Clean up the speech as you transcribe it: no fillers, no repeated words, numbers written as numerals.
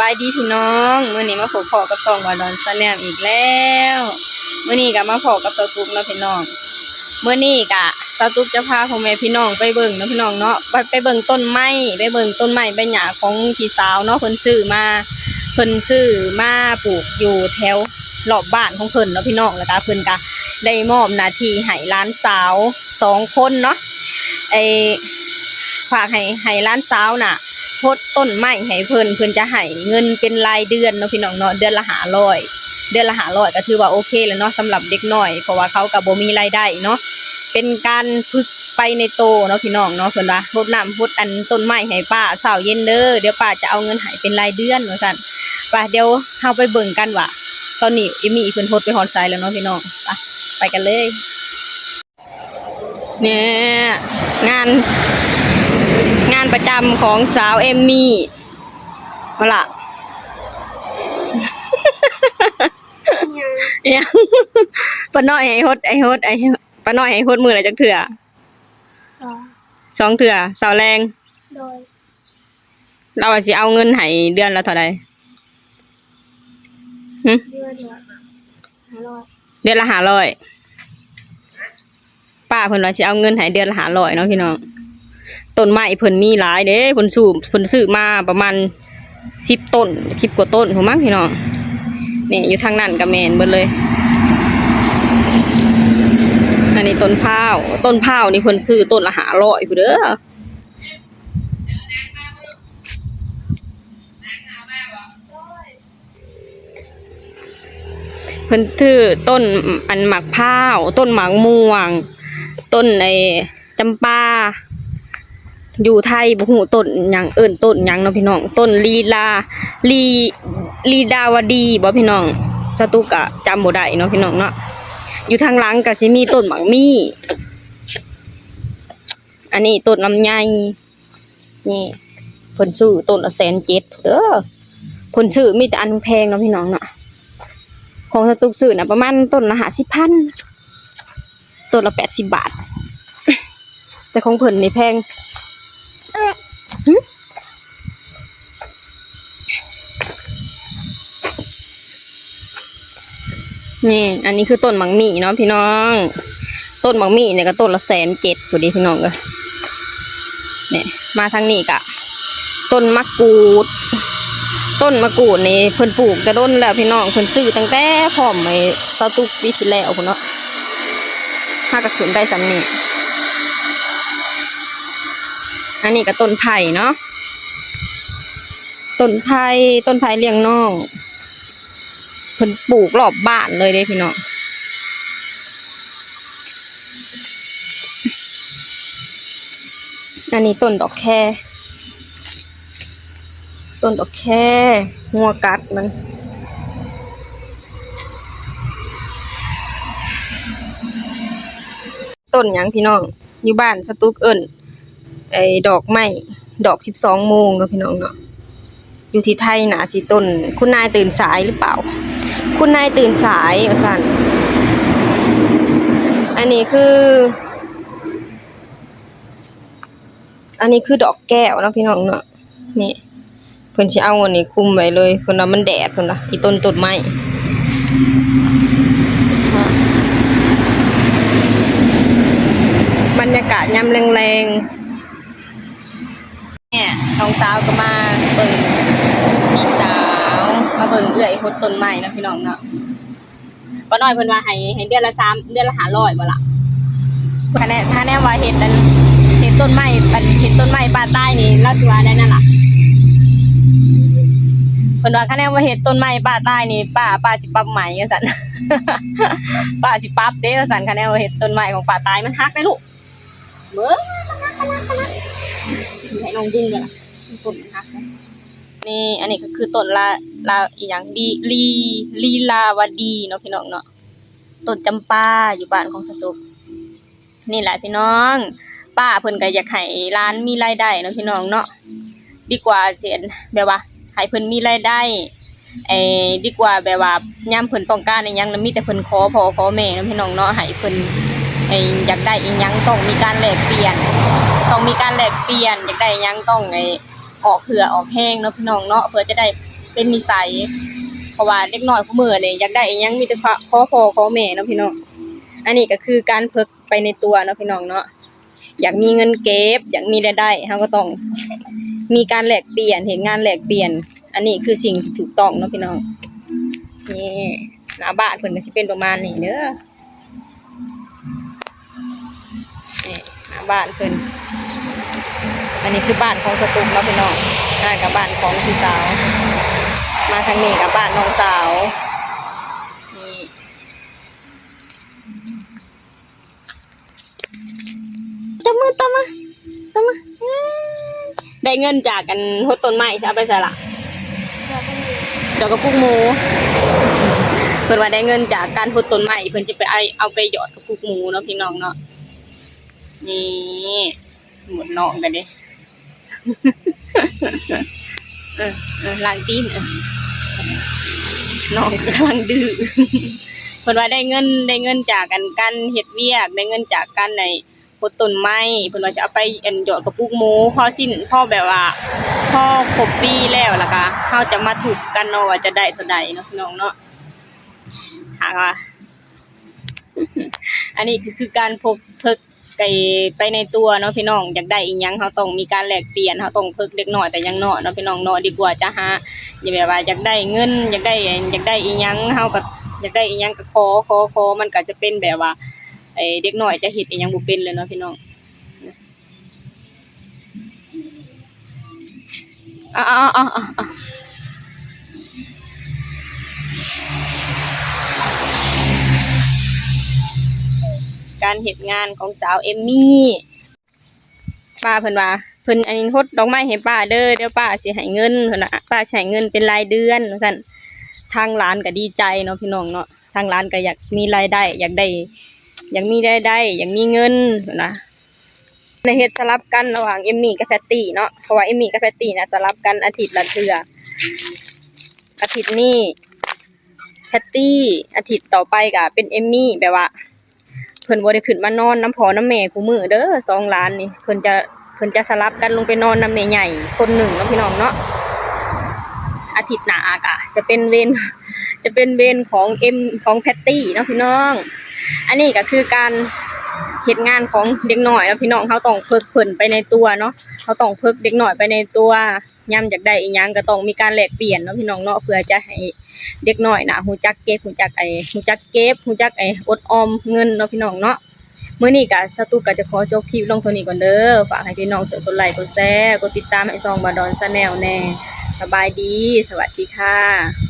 บายดีพี่น้องมื้อนี้มาพบพ่อกับช่องวาดอนชาแนลอีกแล้วมื้อนี้ก็มาพบกับสตุ๊กนะพี่น้องมื้อนี้ก็สตุ๊กจะพาพ่อแม่พี่น้องไปเบิ่งนะพี่น้องเนาะไปเบิ่งต้นไม้ไปเบิ่งต้นไม้ใบหญ้าของพี่สาวเนาะเพิ่นซื้อมาปลูกอยู่แถวรอบบ้านของเพิ่นเนาะพี่น้องแล้วก็เพิ่นก็ได้มอบหน้าที่ให้หลานสาว2คนเนาะฝากให้หลานสาวน่ะพดต้นไม้ให้เพิ่นจะให้เงินเป็นรายเดือนเนาะพี่น้องเนาะเดือนละ500ก็ถือว่าโอเคแล้วเนาะสำหรับเด็กน้อยเพราะว่าเขาก็บ่มีรายได้เนาะเป็นการฝึกไปในโตเนาะพี่น้องเนาะเพิ่นว่าพดน้ำพดอันต้นไม้ให้ป้าเช้าเย็นเด้อเดี๋ยวป้าจะเอาเงินให้เป็นรายเดือนว่าซั่นป่ะเดี๋ยวเฮาไปเบิ่งกันว่าตอนนี้เอมี่เพิ่นพดไปฮอดไสแล้วเนาะพี่น้องไปกันเลยเนี่ยงานประจำของสาวเอมมี่มาละยังป้าน้อยให้ฮดป้าน้อยให้ฮดมือละจักเถื่อ2เถื่อสาวแรงโดยเราว่าสิเอาเงินให้เดือนละเท่าใดเดือนละ500ป้าเพิ่นว่าสิเอาเงินให้เดือนละ500เนาะพี่น้องต้นไม้เพิ่นมีหลายเด้เพิ่นซื้อมาประมาณ10ต้น10กว่าต้นพุ่นมั้งพี่น้องนี่อยู่ทางนั้นก็แม่นเบิดเลยอันนี้ต้นพร้าวนี่เพิ่นซื้อต้นละ500พุ่นเด้อเพิ่นซื้อต้นอันหมากพร้าวต้นหมากม่วงต้นจำปาอยู่ไทยบ่ฮู้ต้นหยังต้นหยังเนาะพี่น้องต้นลีดาวดีบ่พี่น้องสตุกะจำบ่ได้เนาะพี่น้องเนาะอยู่ทางหลังก็สิมีต้นหมากมี่อันนี้ต้นลำไยนี่เพิ่นซื้อต้นละ170,000เด้อเพิ่นซื้อมีแต่อันแพงเนาะพี่น้องเนาะของสตุกซื้อน่ะประมาณต้นละ50,000ต้นละ80 บาทแต่ของเพิ่นนี่แพงนี่อันนี้คือต้นหมังมี่เนาะพี่น้องต้นหมังมี่เนี่ยก็ต้นละ170,000พอดีพี่น้องเลยเนี่ยมาทางนี้กะต้นมะกรูดนี่เพิ่นปลูกจะต้นแล้วพี่น้องเพิ่นซื้อตั้งแต่พร้อมไอ้สตุกปีที่แล้วพุ่นเนาะถ้าก็ขึ้นได้สำนี้อันนี้ก็ต้นไผ่เนาะต้นไผ่เลี้ยงน้องเพิ่นปลูกรอบบ้านเลยเด้พี่น้องอันนี้ต้นดอกแคงัวกัดมันต้นหยังพี่น้องอยู่บ้านสตุกดอกไม้ดอก12 โมงเนาะพี่น้องเนาะอยู่ที่ไทยน่ะสิต้นคุณนายตื่นสายหรือเปล่าคุณนายตื่นสายว่าซั่นอันนี้คือดอกแก้วเนาะพี่น้องเนาะนี่เพิ่นสิเอาอันนี้คุมไว้เลยเพิ่นว่ามันแดดเพิ่นน่ะอีต้นไม้บรรยากาศยามแรงๆเนี่ยน้องสาวก็มาเบิ่งพี่สาวมาเบิ่งเอื้อยพดต้นไม้นะพี่น้องเนาะป้าน้อยเพิ่นว่าให้เดือนละ500บ่ล่ะถ้าแน่ว่าเฮ็ดต้นไม้ป่าใต้นี่เราสิว่าได้นั่นล่ะเพิ่นว่าคะแนนว่าเฮ็ดต้นไม้ป่าใต้นี่ป้าสิปรับใหม่จังซั่น ป้าสิปรับเด้ว่าซั่นคะแนนว่าเฮ็ดต้นไม้ของป่าใต้มันฮักได้ลูกเบิ่งให้น้องดึงกันล่ะต้นมันฮักนี่อันนี้ก็คือต้นลาอีหยังลีลาวดีเนาะพี่น้องเนาะต้นจำปาอยู่บ้านของสตุกนี่แหละพี่น้องป้าเพิ่นก็อยากให้ร้านมีรายได้เนาะพี่น้องเนาะดีกว่าเสียแบบว่าให้เพิ่นมีรายได้ดีกว่าแบบว่ายามเพิ่นต้องการอีหยังแล้วมีแต่เพิ่นขอพ่อขอแม่เนาะพี่น้องเนาะให้เพิ่นอยากได้อีหยังต้องมีการแลกเปลี่ยนอยากได้อีหยังต้องออกเผื่อออกแห้งเนาะพี่น้องเนาะเพื่อจะได้เ เป็นนิสัยเพราะว่าเด็กน้อยผู้มื้อนี่อยากได้อิหยังมีแต่ขอพ่อขอแม่เนาะพี่น้องอันนี้ก็คือการฝึกไปในตัวเนาะพี่น้องเนาะอยากมีเงินเก็บอยากมีรายได้เฮาก็ต้องมีการแลกเปลี่ยนเห็นงานแลกเปลี่ยนอันนี้คือสิ่งที่ถูกต้องเนาะพี่น้องนี่หน้าบ้านเพิ่นก็สิเป็นประมาณนี้เด้อนี่หน้าบ้านเพิ่นอันนี้คือบ้านของสตุกเนาะพี่น้องกับบ้านของพี่สาวมาทางนี้กับบ้านน้องสาวนี่ตบมือได้เงินจากกันหดต้นไม้จะเอาไปใส่ละดอกกระปุกหมูเพิ่นว่าได้เงินจากการหดต้นไม้เพิ่นจะไปเอาไปหยอดกระปุกหมูเนาะพี่น้องเนาะนี่หมดน้องกันดิล้างตีนน้องกำลังดื้อเพิ่นว่าได้เงินจากกันเฮ็ดเวียกได้เงินจากกันในพดต้นไม้เพิ่นว่าจะเอาไปหยอดกระปุกหมูพอแบบว่าพอครบปีแล้วล่ะก็เฮาจะมาถูกกันเนาะว่าจะได้เท่าใดเนาะพี่น้องเนาะหากว่าอันนี้คือการพกเพิกไปในตัวเนาะพี่น้องอยากได้อีหยังเฮาต้องมีการแลกเปลี่ยนเฮาต้องเพิกเล็กน้อยแต่ยังน้อยเนาะพี่น้องน้อยดีกว่าจะหาอย่าแบบว่าอยากได้เงินอยากได้อีหยังเฮาก็อยากได้อีหยังก็ขอมันก็จะเป็นแบบว่าไอ้เด็กน้อยจะเฮ็ดอีหยังบ่เป็นเลยเนาะพี่น้องการเฮ็ดงานของสาวเอมมี่ป้าเพิ่นว่าเพิ่นอันนี้ฮดดอกไม้ให้ป้าเดี๋ยวป้าสิให้เงินเพิ่นน่ะป้าสิให้เงินเป็นรายเดือนว่าซั่นทางร้านก็ดีใจเนาะพี่น้องเนาะทางร้านก็อยากมีรายได้อยากมีรายได้อยากมีเงินเพิ่นนะในเฮ็ดสลับกันระหว่างเอมมี่กับแพตตี้เนาะเพราะว่าเอมมี่กับแพตตี้น่ะสลับกันอาทิตย์ละเทื่ออาทิตย์นี้แพตตี้อาทิตย์ต่อไปก็เป็นเอมมี่แบบว่าเพิ่นบ่ได้ขึ้นมานอนน้ำพ่อน้ำแม่คู่มื้อเด้อ2ล้านนี่เพิ่นจะสลับกันลงไปนอนน้ำแม่ใหญ่คนหนึ่งเนาะพี่น้องเนาะอาทิตย์หน้าก็จะเป็นเวรของแพตตี้เนาะพี่น้องอันนี้ก็คือการเฮ็ดงานของเด็กน้อยเนาะพี่น้องเฮาต้องฝึกเพิ่นไปในตัวเนาะเฮาต้องฝึกเด็กน้อยไปในตัวยามอยากได้อีหยังก็ต้องมีการแลกเปลี่ยนเนาะพี่น้องเนาะเพื่อจะให้เด็กน้อยน่ะฮู้จักเก็บฮู้จักอดออมเงินเนาะพี่น้องเนาะมื้อนี้ก็สตูก็จะขอจบคลิปลงเท่านี้ก่อนเด้อฝากให้พี่น้องช่วยกดไลค์กดแชร์กดติดตามให้ช่องบาดอนชาแนลแน่สบายดีสวัสดีค่ะ